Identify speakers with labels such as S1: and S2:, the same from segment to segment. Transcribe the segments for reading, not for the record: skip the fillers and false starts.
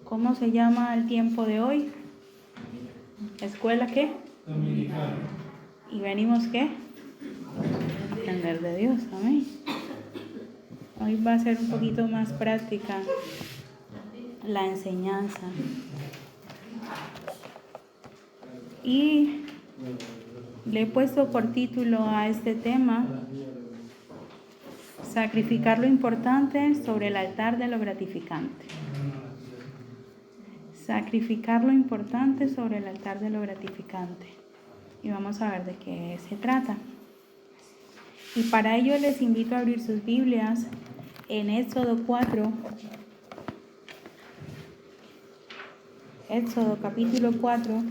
S1: ¿Cómo se llama el tiempo de hoy? ¿Escuela qué?
S2: Dominicana.
S1: ¿Y venimos qué? A aprender de Dios, amén. Hoy va a ser un poquito más práctica la enseñanza. Y le he puesto por título a este tema: sacrificar lo importante sobre el altar de lo gratificante. Sacrificar lo importante sobre el altar de lo gratificante. Y vamos a ver de qué se trata. Y para ello les invito a abrir sus Biblias en Éxodo 4. Éxodo capítulo 4.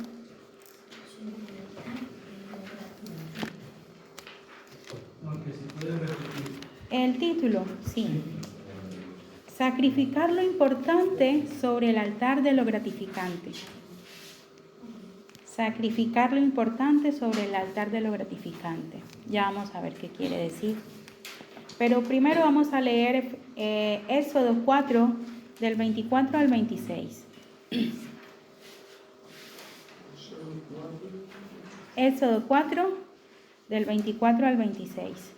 S2: Aunque se puede repetir.
S1: El título, sí. Sacrificar lo importante sobre el altar de lo gratificante. Sacrificar lo importante sobre el altar de lo gratificante. Ya vamos a ver qué quiere decir. Pero primero vamos a leer Éxodo 4, del 24 al 26. Éxodo 4, del 24 al 26.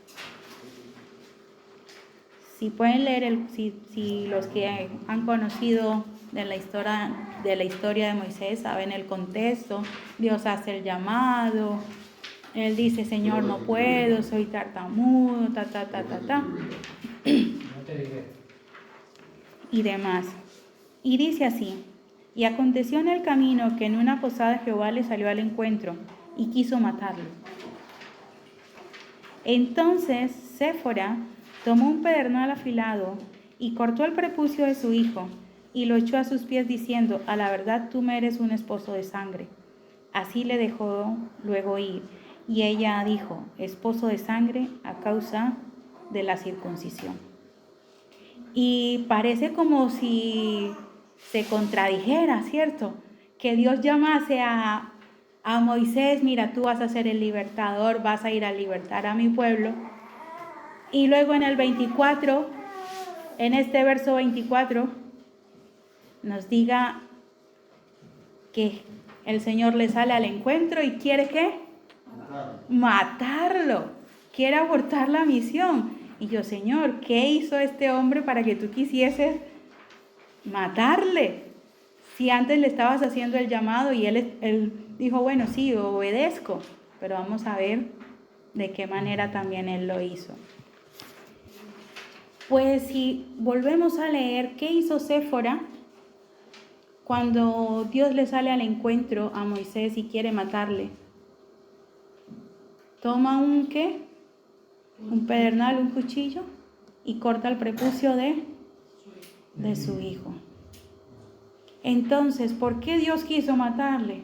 S1: Si pueden leer, si los que han conocido de la historia de Moisés saben el contexto. Dios hace el llamado. Él dice: Señor, no puedo, soy tartamudo, y demás. Y dice así: y aconteció en el camino que en una posada Jehová le salió al encuentro y quiso matarlo. Entonces Séfora tomó un pedernal afilado y cortó el prepucio de su hijo y lo echó a sus pies diciendo: a la verdad tú me eres un esposo de sangre. Así le dejó luego ir. Y ella dijo: esposo de sangre a causa de la circuncisión. Y parece como si se contradijera, ¿cierto? Que Dios llamase a Moisés: mira, tú vas a ser el libertador, vas a ir a libertar a mi pueblo. Y luego en el 24, en este verso 24, nos diga que el Señor le sale al encuentro y quiere ¿qué? Matarlo. Quiere abortar la misión. Y yo: Señor, ¿qué hizo este hombre para que tú quisieses matarle? Si antes le estabas haciendo el llamado y él dijo: bueno, sí, obedezco. Pero vamos a ver de qué manera también él lo hizo. Pues si volvemos a leer, ¿qué hizo Séfora cuando Dios le sale al encuentro a Moisés y quiere matarle? Toma un ¿qué? Un pedernal, un cuchillo, y corta el prepucio de su hijo. Entonces, ¿por qué Dios quiso matarle?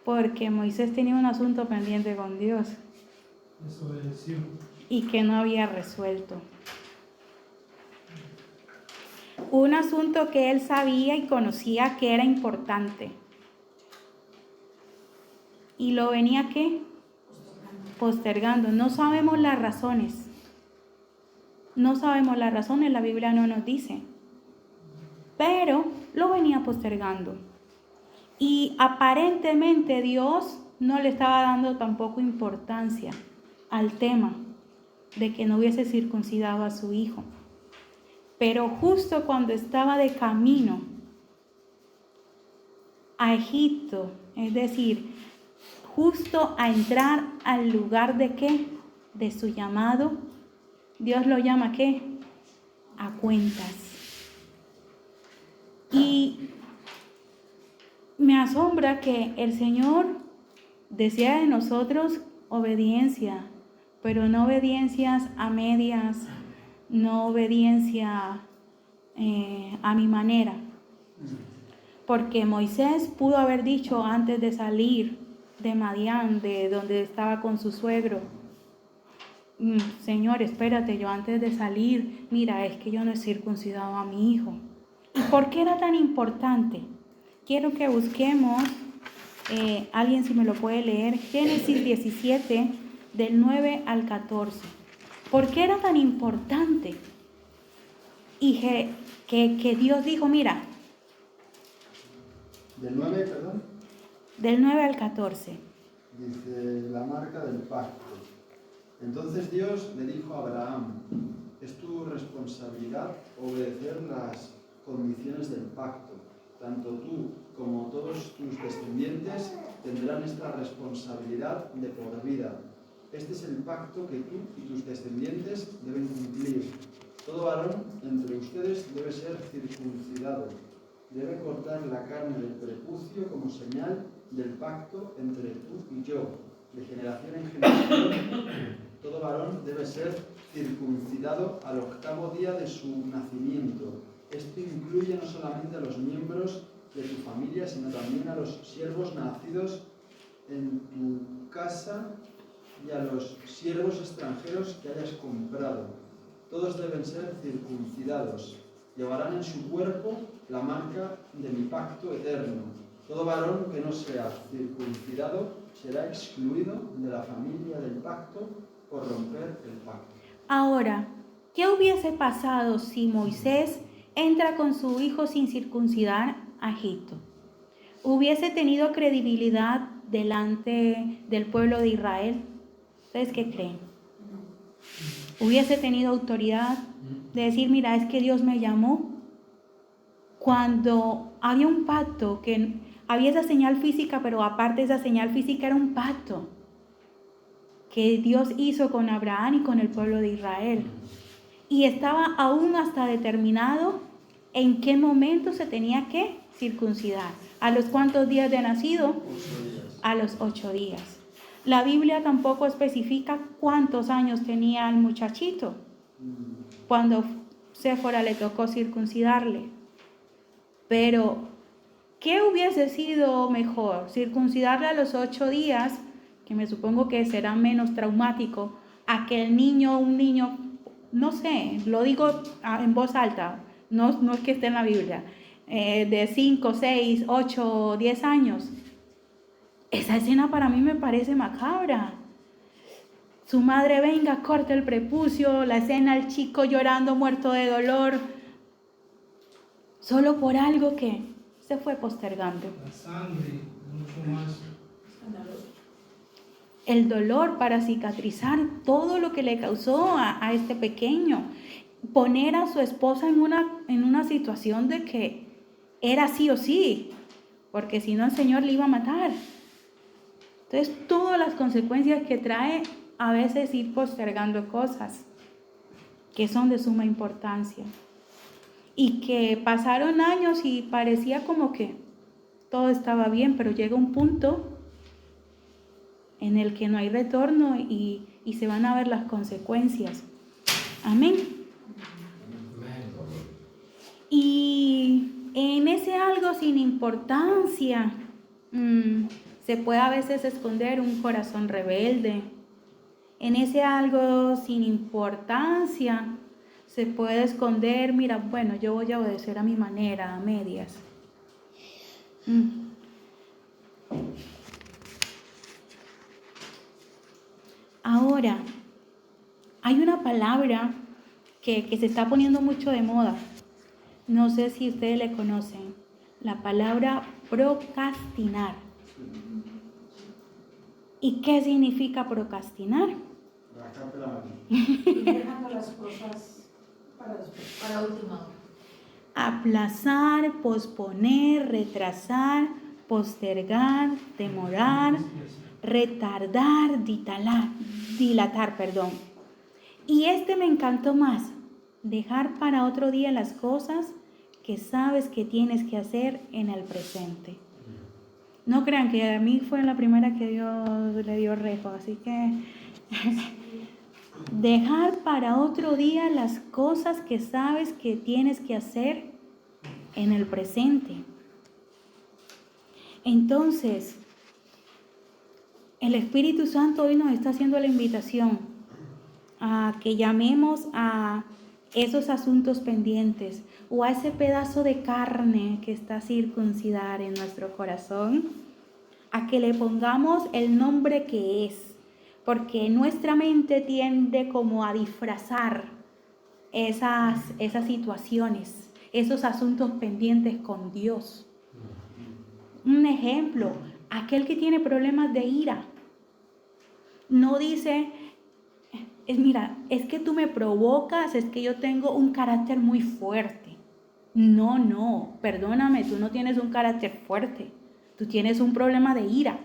S1: Porque Moisés tenía un asunto pendiente con Dios y que no había resuelto. Un asunto que él sabía y conocía que era importante. Y lo venía ¿qué? Postergando. No sabemos las razones. No sabemos las razones, la Biblia no nos dice. Pero lo venía postergando. Y aparentemente Dios no le estaba dando tampoco importancia al tema de que no hubiese circuncidado a su hijo. Pero justo cuando estaba de camino a Egipto, es decir, justo a entrar al lugar de ¿qué? De su llamado, Dios lo llama ¿qué? A cuentas. Y me asombra que el Señor desea de nosotros obediencia, pero no obediencias a medias, no obediencia a mi manera. Porque Moisés pudo haber dicho antes de salir de Madián, de donde estaba con su suegro: Señor, espérate, yo antes de salir, mira, es que yo no he circuncidado a mi hijo. ¿Y por qué era tan importante? Quiero que busquemos, alguien si me lo puede leer, Génesis 17, del 9 al 14. ¿Por qué era tan importante? Y que Dios dijo: mira,
S3: Del 9, perdón,
S1: Del 9 al 14.
S3: dice la marca del pacto. Entonces Dios le dijo a Abraham, es tu responsabilidad obedecer las condiciones del pacto. Tanto tú como todos tus descendientes tendrán esta responsabilidad de por vida. Este es el pacto que tú y tus descendientes deben cumplir. Todo varón entre ustedes debe ser circuncidado. Debe cortar la carne del prepucio como señal del pacto entre tú y yo. De generación en generación, todo varón debe ser circuncidado al 8º día de su nacimiento. Esto incluye no solamente a los miembros de tu familia, sino también a los siervos nacidos en tu casa y a los siervos extranjeros que hayas comprado. Todos deben ser circuncidados. Llevarán en su cuerpo la marca de mi pacto eterno. Todo varón que no sea circuncidado será excluido de la familia del pacto por romper el pacto.
S1: Ahora, ¿qué hubiese pasado si Moisés entra con su hijo sin circuncidar a Egipto? ¿Hubiese tenido credibilidad delante del pueblo de Israel? ¿Ustedes qué creen? ¿Hubiese tenido autoridad de decir, mira, es que Dios me llamó? Cuando había un pacto, que había esa señal física, pero aparte esa señal física era un pacto que Dios hizo con Abraham y con el pueblo de Israel. Y estaba aún hasta determinado en qué momento se tenía que circuncidar. ¿A los cuántos días de nacido?
S3: 8 días.
S1: A los 8 días. La Biblia tampoco especifica cuántos años tenía el muchachito cuando Séfora le tocó circuncidarle. Pero, ¿qué hubiese sido mejor? ¿Circuncidarle a los 8 días, que me supongo que será menos traumático, a que un niño, no sé, lo digo en voz alta, no es que esté en la Biblia, de 5, 6, 8, 10 años? Esa escena para mí me parece macabra. Su madre venga, corta el prepucio, la escena, el chico llorando, muerto de dolor, solo por algo que se fue postergando.
S2: La sangre, mucho más.
S1: El dolor para cicatrizar todo lo que le causó a este pequeño. Poner a su esposa en una situación de que era sí o sí, porque si no el Señor le iba a matar. Entonces, todas las consecuencias que trae a veces ir postergando cosas que son de suma importancia. Y que pasaron años y parecía como que todo estaba bien, pero llega un punto en el que no hay retorno y se van a ver las consecuencias. Amén. Y en ese algo sin importancia se puede a veces esconder un corazón rebelde. En ese algo sin importancia se puede esconder, mira, bueno, yo voy a obedecer a mi manera, a medias. Ahora, hay una palabra que se está poniendo mucho de moda. No sé si ustedes le conocen. La palabra procrastinar. ¿Y qué significa procrastinar?
S4: Dejando las cosas para última hora.
S1: Aplazar, posponer, retrasar, postergar, demorar, retardar, dilatar. Y me encantó más. Dejar para otro día las cosas que sabes que tienes que hacer en el presente. No crean que a mí fue la primera que Dios le dio rejo, así que dejar para otro día las cosas que sabes que tienes que hacer en el presente. Entonces, el Espíritu Santo hoy nos está haciendo la invitación a que llamemos a esos asuntos pendientes o a ese pedazo de carne que está circuncidar en nuestro corazón, a que le pongamos el nombre que es, porque nuestra mente tiende como a disfrazar esas situaciones, esos asuntos pendientes con Dios. un ejemplo, aquel que tiene problemas de ira, no dice, mira, es que tú me provocas, es que yo tengo un carácter muy fuerte. No, perdóname, tú no tienes un carácter fuerte, tú tienes un problema de ira.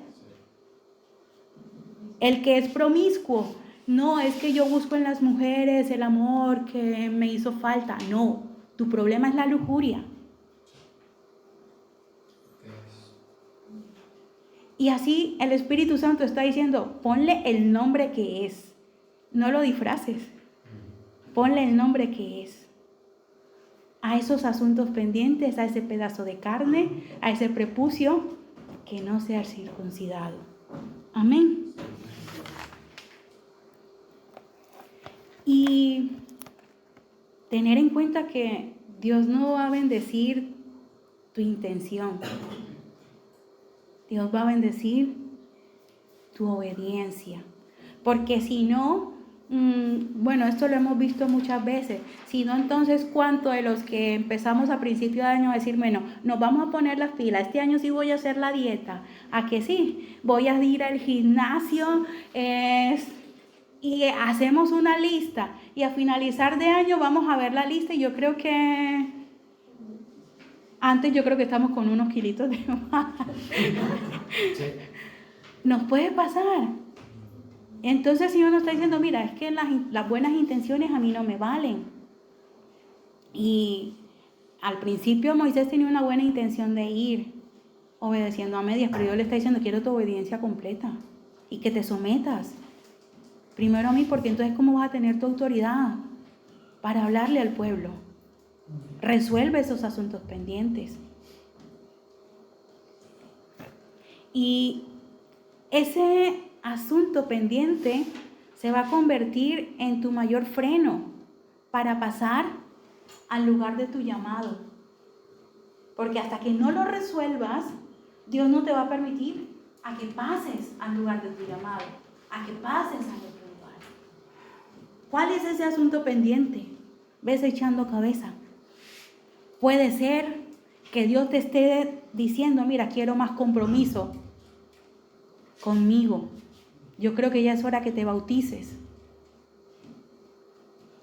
S1: El que es promiscuo, no, es que yo busco en las mujeres el amor que me hizo falta. No, tu problema es la lujuria. Y así el Espíritu Santo está diciendo, ponle el nombre que es. No lo disfraces. Ponle el nombre que es. A esos asuntos pendientes, a ese pedazo de carne, a ese prepucio que no sea circuncidado. Amén. Y tener en cuenta que Dios no va a bendecir tu intención. Dios va a bendecir tu obediencia. Porque si no, bueno, esto lo hemos visto muchas veces. Si no, entonces, ¿cuánto de los que empezamos a principio de año a decir, bueno, nos vamos a poner las pilas, este año sí voy a hacer la dieta? ¿A que sí? Voy a ir al gimnasio y hacemos una lista. Y a finalizar de año vamos a ver la lista y yo creo que... Antes yo creo que estamos con unos kilitos de más. Sí. Nos puede pasar. Entonces el Señor nos está diciendo, mira, es que las buenas intenciones a mí no me valen. Y al principio Moisés tenía una buena intención de ir obedeciendo a medias, pero Dios le está diciendo, quiero tu obediencia completa y que te sometas. Primero a mí, porque entonces ¿cómo vas a tener tu autoridad para hablarle al pueblo? Resuelve esos asuntos pendientes. Y ese asunto pendiente se va a convertir en tu mayor freno para pasar al lugar de tu llamado. Porque hasta que no lo resuelvas, Dios no te va a permitir a que pases al lugar de tu llamado, a que pases a otro lugar. ¿Cuál es ese asunto pendiente? Ves echando cabeza. Puede ser que Dios te esté diciendo, mira, quiero más compromiso conmigo. Yo creo que ya es hora que te bautices.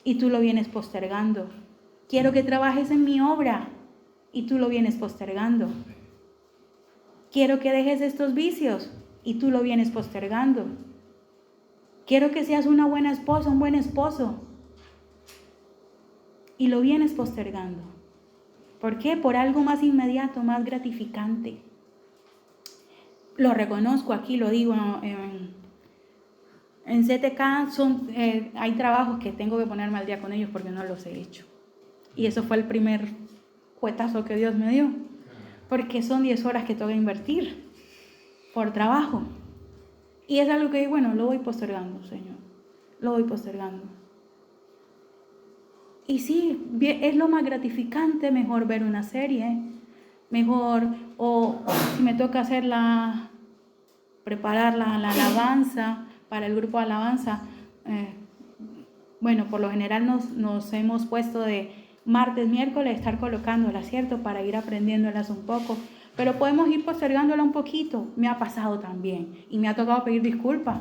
S1: Y tú lo vienes postergando. Quiero que trabajes en mi obra. Y tú lo vienes postergando. Quiero que dejes estos vicios. Y tú lo vienes postergando. Quiero que seas una buena esposa, un buen esposo. Y lo vienes postergando. ¿Por qué? Por algo más inmediato, más gratificante. Lo reconozco, aquí lo digo, en CTK hay trabajos que tengo que ponerme al día con ellos porque no los he hecho. Y eso fue el primer cuetazo que Dios me dio. Porque son 10 horas que tengo que invertir por trabajo. Y es algo que, bueno, lo voy postergando, Señor. Lo voy postergando. Y sí, es lo más gratificante, mejor ver una serie, mejor, o si me toca preparar la alabanza para el grupo de alabanza, bueno, por lo general nos hemos puesto de martes, miércoles, estar colocándola, ¿cierto? Para ir aprendiéndolas un poco, pero podemos ir postergándola un poquito, me ha pasado también, y me ha tocado pedir disculpas.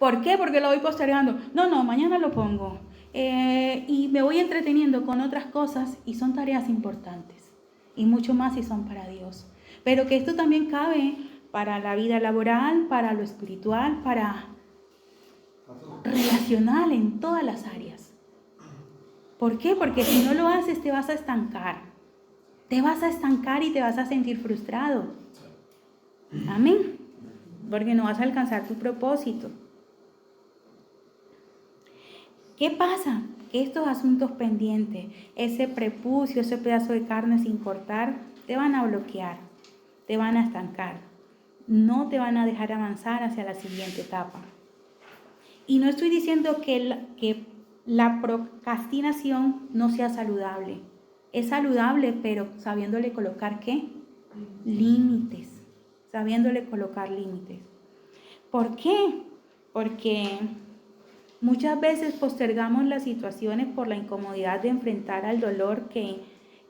S1: ¿Por qué? Porque lo voy postergando. No, mañana lo pongo. Y me voy entreteniendo con otras cosas y son tareas importantes y mucho más si son para Dios, pero que esto también cabe para la vida laboral, para lo espiritual, para relacional, en todas las áreas. ¿Por qué? Porque si no lo haces te vas a estancar y te vas a sentir frustrado. Amén, porque no vas a alcanzar tu propósito. ¿Qué pasa? Que estos asuntos pendientes, ese prepucio, ese pedazo de carne sin cortar, te van a bloquear, te van a estancar, no te van a dejar avanzar hacia la siguiente etapa. Y no estoy diciendo que la procrastinación no sea saludable. Es saludable, pero sabiéndole colocar ¿qué? Límites. Sabiéndole colocar límites. ¿Por qué? Porque muchas veces postergamos las situaciones por la incomodidad de enfrentar al dolor que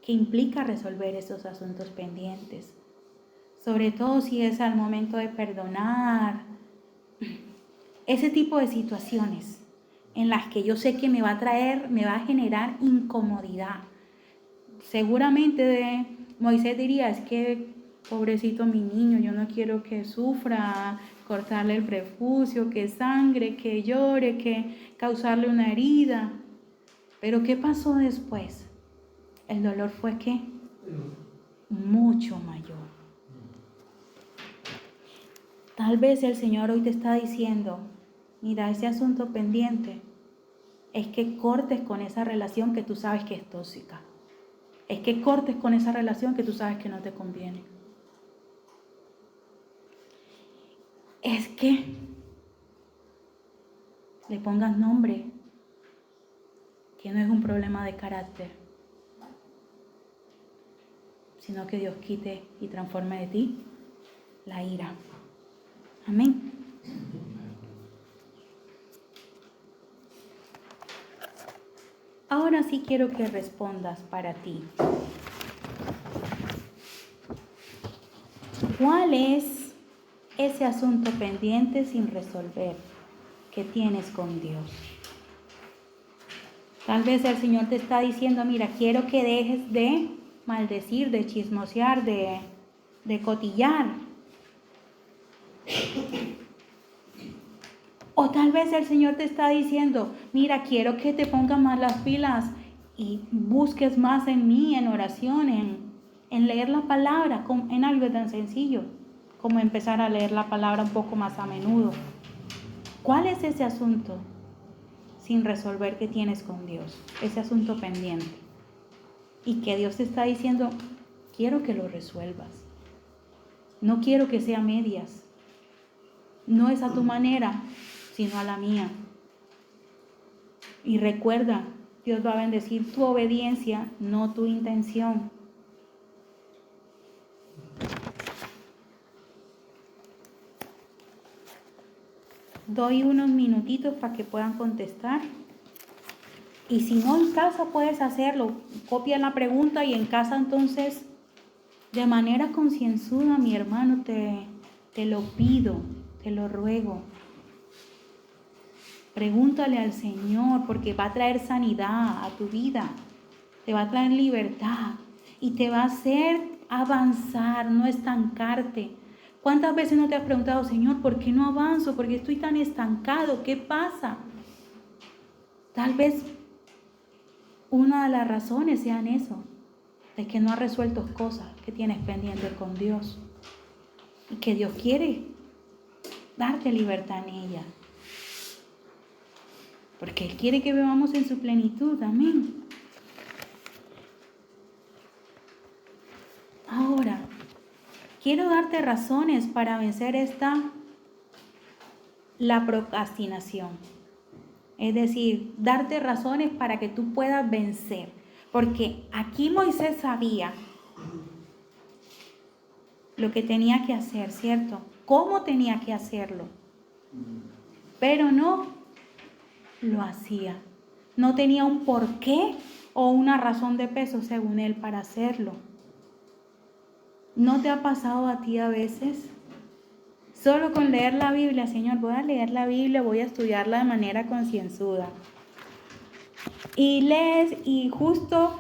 S1: implica resolver esos asuntos pendientes. sobre todo si es al momento de perdonar, ese tipo de situaciones en las que yo sé que me va a generar incomodidad. Seguramente Moisés diría, es que pobrecito mi niño, yo no quiero que sufra, cortarle el prepucio, que sangre, que llore, que causarle una herida. Pero ¿qué pasó después? El dolor fue ¿qué? Mucho mayor. Tal vez el Señor hoy te está diciendo, mira, ese asunto pendiente es que cortes con esa relación que tú sabes que es tóxica. Es que cortes con esa relación que tú sabes que no te conviene. Es que le pongas nombre, que no es un problema de carácter, sino que Dios quite y transforme de ti la ira. Amén. Ahora sí quiero que respondas para ti. ¿Cuál es ese asunto pendiente sin resolver que tienes con Dios? Tal vez el Señor te está diciendo, mira, quiero que dejes de maldecir, de chismosear, de cotillar. O tal vez el Señor te está diciendo, mira, quiero que te pongas más las pilas y busques más en mí, en oración, en leer la palabra, en algo tan sencillo como empezar a leer la palabra un poco más a menudo. ¿Cuál es ese asunto sin resolver que tienes con Dios? Ese asunto pendiente. Y que Dios te está diciendo, quiero que lo resuelvas. No quiero que sea a medias. No es a tu manera, sino a la mía. Y recuerda, Dios va a bendecir tu obediencia, no tu intención. Doy unos minutitos para que puedan contestar. Y si no en casa puedes hacerlo, copia la pregunta y en casa entonces, de manera concienzuda, mi hermano, te lo pido, te lo ruego. Pregúntale al Señor porque va a traer sanidad a tu vida, te va a traer libertad y te va a hacer avanzar, no estancarte. ¿Cuántas veces no te has preguntado, Señor, por qué no avanzo? ¿Por qué estoy tan estancado? ¿Qué pasa? Tal vez una de las razones sean eso, de que no has resuelto cosas que tienes pendientes con Dios y que Dios quiere darte libertad en ella. Porque Él quiere que vivamos en su plenitud, amén. Ahora, quiero darte razones para vencer la procrastinación. Es decir, darte razones para que tú puedas vencer. Porque aquí Moisés sabía lo que tenía que hacer, ¿cierto? Cómo tenía que hacerlo. Pero no lo hacía. No tenía un porqué o una razón de peso según él para hacerlo. ¿No te ha pasado a ti a veces? Solo con leer la Biblia, Señor, voy a leer la Biblia, voy a estudiarla de manera concienzuda. Y lees y justo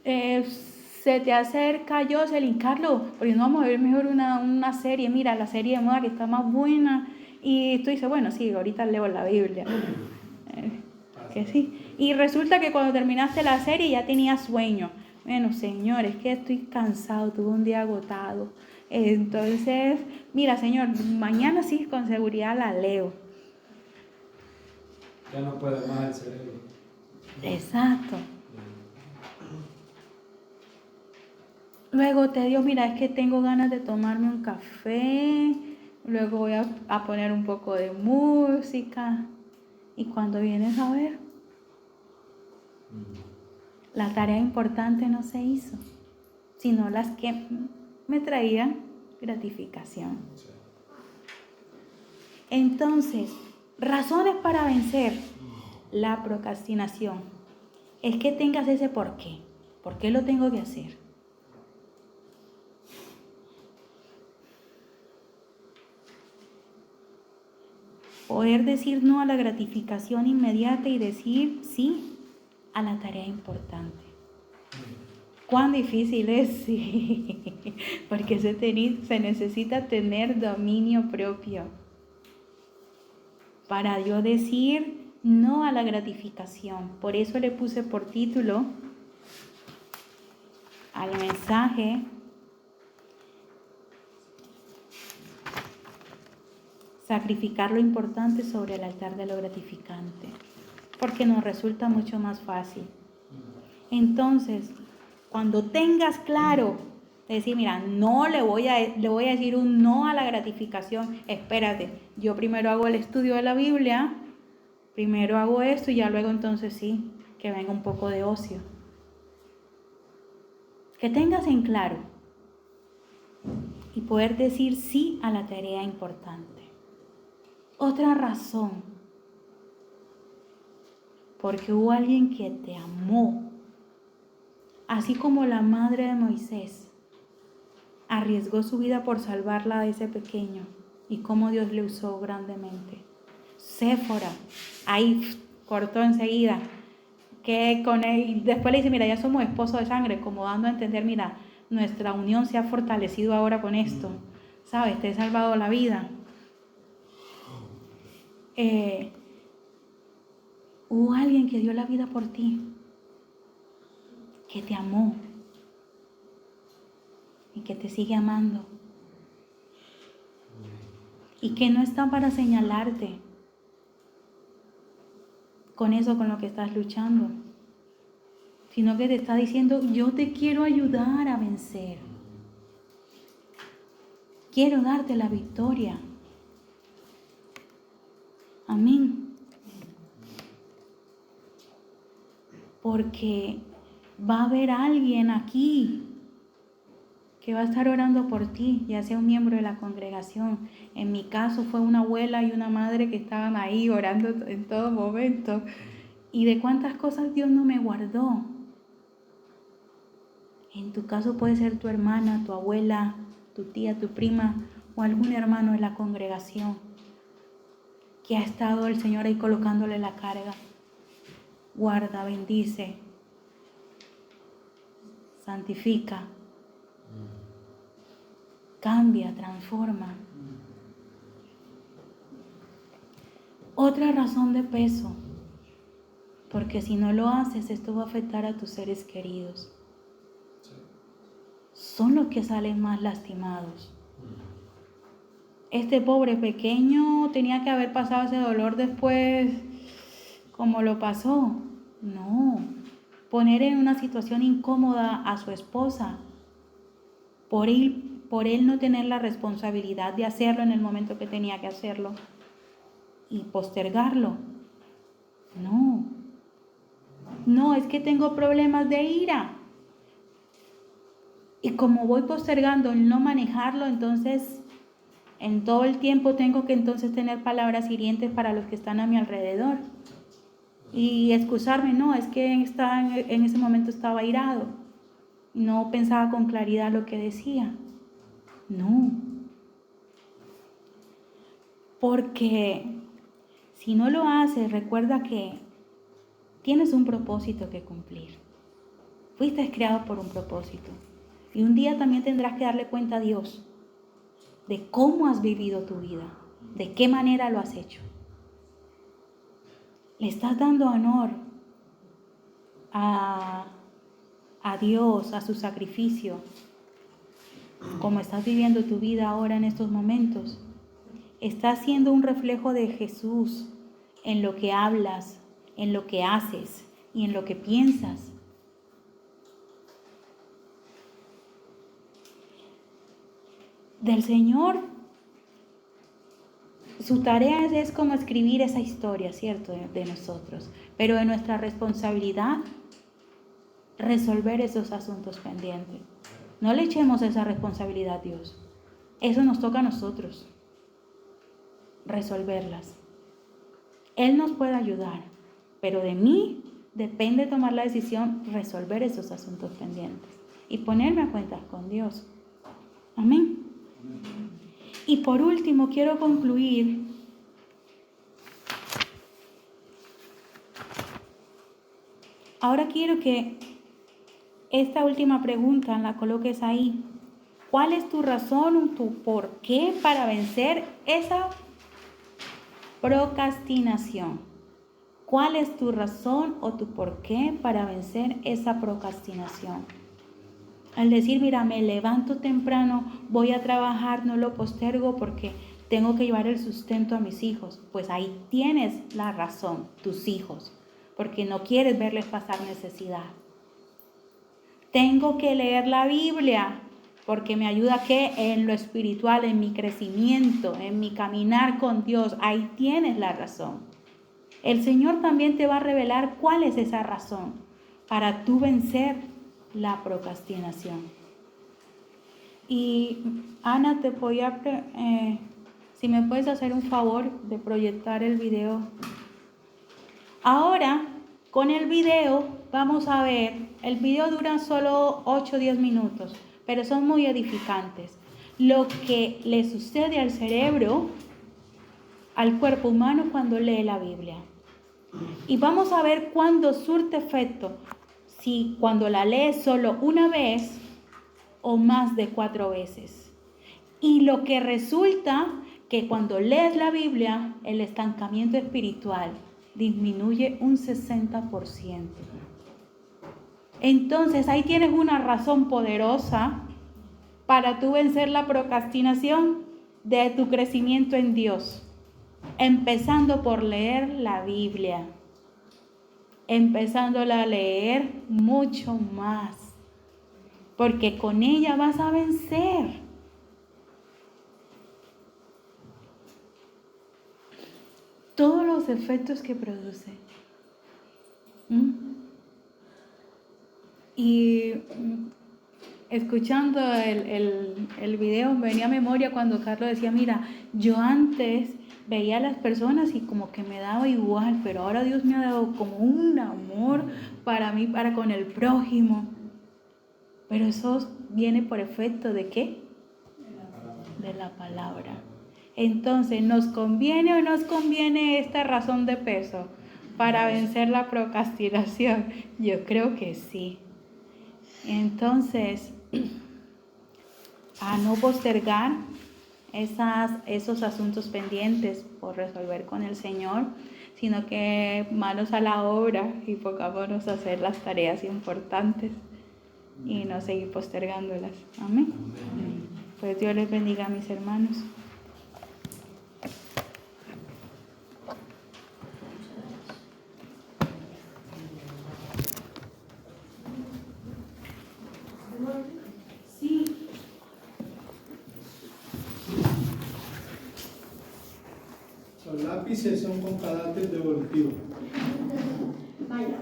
S1: se te acerca Jocelyn, Carlos, porque no vamos a ver mejor una serie, mira, la serie de moda que está más buena. Y tú dices, bueno, sí, ahorita leo la Biblia. Que sí. Y resulta que cuando terminaste la serie ya tenías sueño. Bueno, Señor, es que estoy cansado, tuve un día agotado. Entonces, mira, Señor, mañana sí con seguridad la leo.
S2: Ya no puede más el cerebro.
S1: Exacto. Luego te digo, mira, es que tengo ganas de tomarme un café. Luego voy a poner un poco de música. Y cuando vienes a ver, la tarea importante no se hizo, sino las que me traían gratificación. Entonces, razones para vencer la procrastinación es que tengas ese porqué. ¿Por qué lo tengo que hacer? Poder decir no a la gratificación inmediata y decir sí a la tarea importante. ¿Cuán difícil es? Sí, porque se necesita tener dominio propio para yo decir no a la gratificación. Por eso le puse por título al mensaje: sacrificar lo importante sobre el altar de lo gratificante, porque nos resulta mucho más fácil. Entonces, cuando tengas claro, decir, mira, no le voy a decir un no a la gratificación, espérate, yo primero hago el estudio de la Biblia, primero hago esto y ya luego entonces sí, que venga un poco de ocio. Que tengas en claro y poder decir sí a la tarea importante. Otra razón, porque hubo alguien que te amó, así como la madre de Moisés arriesgó su vida por salvarla de ese pequeño, y cómo Dios le usó grandemente. Séfora, ahí cortó enseguida, que con él, después le dice, mira, ya somos esposos de sangre, como dando a entender, mira, nuestra unión se ha fortalecido ahora con esto, ¿sabes? Te he salvado la vida. Hubo alguien que dio la vida por ti, que te amó y que te sigue amando y que no está para señalarte con eso con lo que estás luchando, sino que te está diciendo, yo te quiero ayudar a vencer, quiero darte la victoria. Amén. Porque va a haber alguien aquí que va a estar orando por ti, ya sea un miembro de la congregación. En mi caso fue una abuela y una madre que estaban ahí orando en todo momento. Y de cuántas cosas Dios no me guardó. En tu caso puede ser tu hermana, tu abuela, tu tía, tu prima o algún hermano de la congregación que ha estado el Señor ahí colocándole la carga. Guarda, bendice, santifica, cambia, transforma. Otra razón de peso, porque si no lo haces, esto va a afectar a tus seres queridos. Son los que salen más lastimados. Este pobre pequeño tenía que haber pasado ese dolor después como lo pasó. No, poner en una situación incómoda a su esposa por él no tener la responsabilidad de hacerlo en el momento que tenía que hacerlo y postergarlo. No, es que tengo problemas de ira. Y como voy postergando el no manejarlo, entonces en todo el tiempo tengo que entonces tener palabras hirientes para los que están a mi alrededor. Y excusarme, no, es que en ese momento estaba airado. No pensaba con claridad lo que decía. No. Porque si no lo haces, recuerda que tienes un propósito que cumplir. Fuiste creado por un propósito. Y un día también tendrás que darle cuenta a Dios de cómo has vivido tu vida, de qué manera lo has hecho. Le estás dando honor a Dios, a su sacrificio, como estás viviendo tu vida ahora en estos momentos. Estás siendo un reflejo de Jesús en lo que hablas, en lo que haces y en lo que piensas. Del Señor, su tarea es como escribir esa historia, ¿cierto? De nosotros, pero de nuestra responsabilidad resolver esos asuntos pendientes. No le echemos esa responsabilidad a Dios. Eso nos toca a nosotros, resolverlas. Él nos puede ayudar, pero de mí depende tomar la decisión, resolver esos asuntos pendientes y ponerme a cuentas con Dios. Amén. Y por último, quiero concluir Ahora quiero que esta última pregunta la coloques ahí. ¿Cuál es tu razón o tu por qué para vencer esa procrastinación? ¿Cuál es tu razón o tu por qué para vencer esa procrastinación? Al decir, mira, me levanto temprano, voy a trabajar, no lo postergo porque tengo que llevar el sustento a mis hijos. Pues ahí tienes la razón, tus hijos, porque no quieres verles pasar necesidad. Tengo que leer la Biblia porque me ayuda en lo espiritual, en mi crecimiento, en mi caminar con Dios. Ahí tienes la razón. El Señor también te va a revelar cuál es esa razón para tú vencer la procrastinación. Y Ana, te voy a si me puedes hacer un favor de proyectar el video. Ahora, con el video vamos a ver, el video dura solo 8 o 10 minutos, pero son muy edificantes. Lo que le sucede al cerebro, al cuerpo humano cuando lee la Biblia. Y vamos a ver cuándo surte efecto, si cuando la lees solo una vez o más de 4 veces. Y lo que resulta que cuando lees la Biblia, el estancamiento espiritual disminuye un 60%. Entonces ahí tienes una razón poderosa para tú vencer la procrastinación de tu crecimiento en Dios. Empezando por leer la Biblia. Empezándola a leer mucho más. Porque con ella vas a vencer. Todos los efectos que produce. Y escuchando el video me venía a memoria cuando Carlos decía, mira, yo antes veía a las personas y como que me daba igual, pero ahora Dios me ha dado como un amor para mí, para con el prójimo. Pero eso viene por efecto ¿de qué? De la palabra. Entonces, ¿nos conviene o nos conviene esta razón de peso para vencer la procrastinación? Yo creo que sí. Entonces, a no postergar esos asuntos pendientes por resolver con el Señor, sino que manos a la obra y pongámonos a hacer las tareas importantes y no seguir postergándolas. Amén. Pues Dios les bendiga, mis hermanos. Sí.
S2: Los lápices son con carácter devolutivo.
S4: Vaya.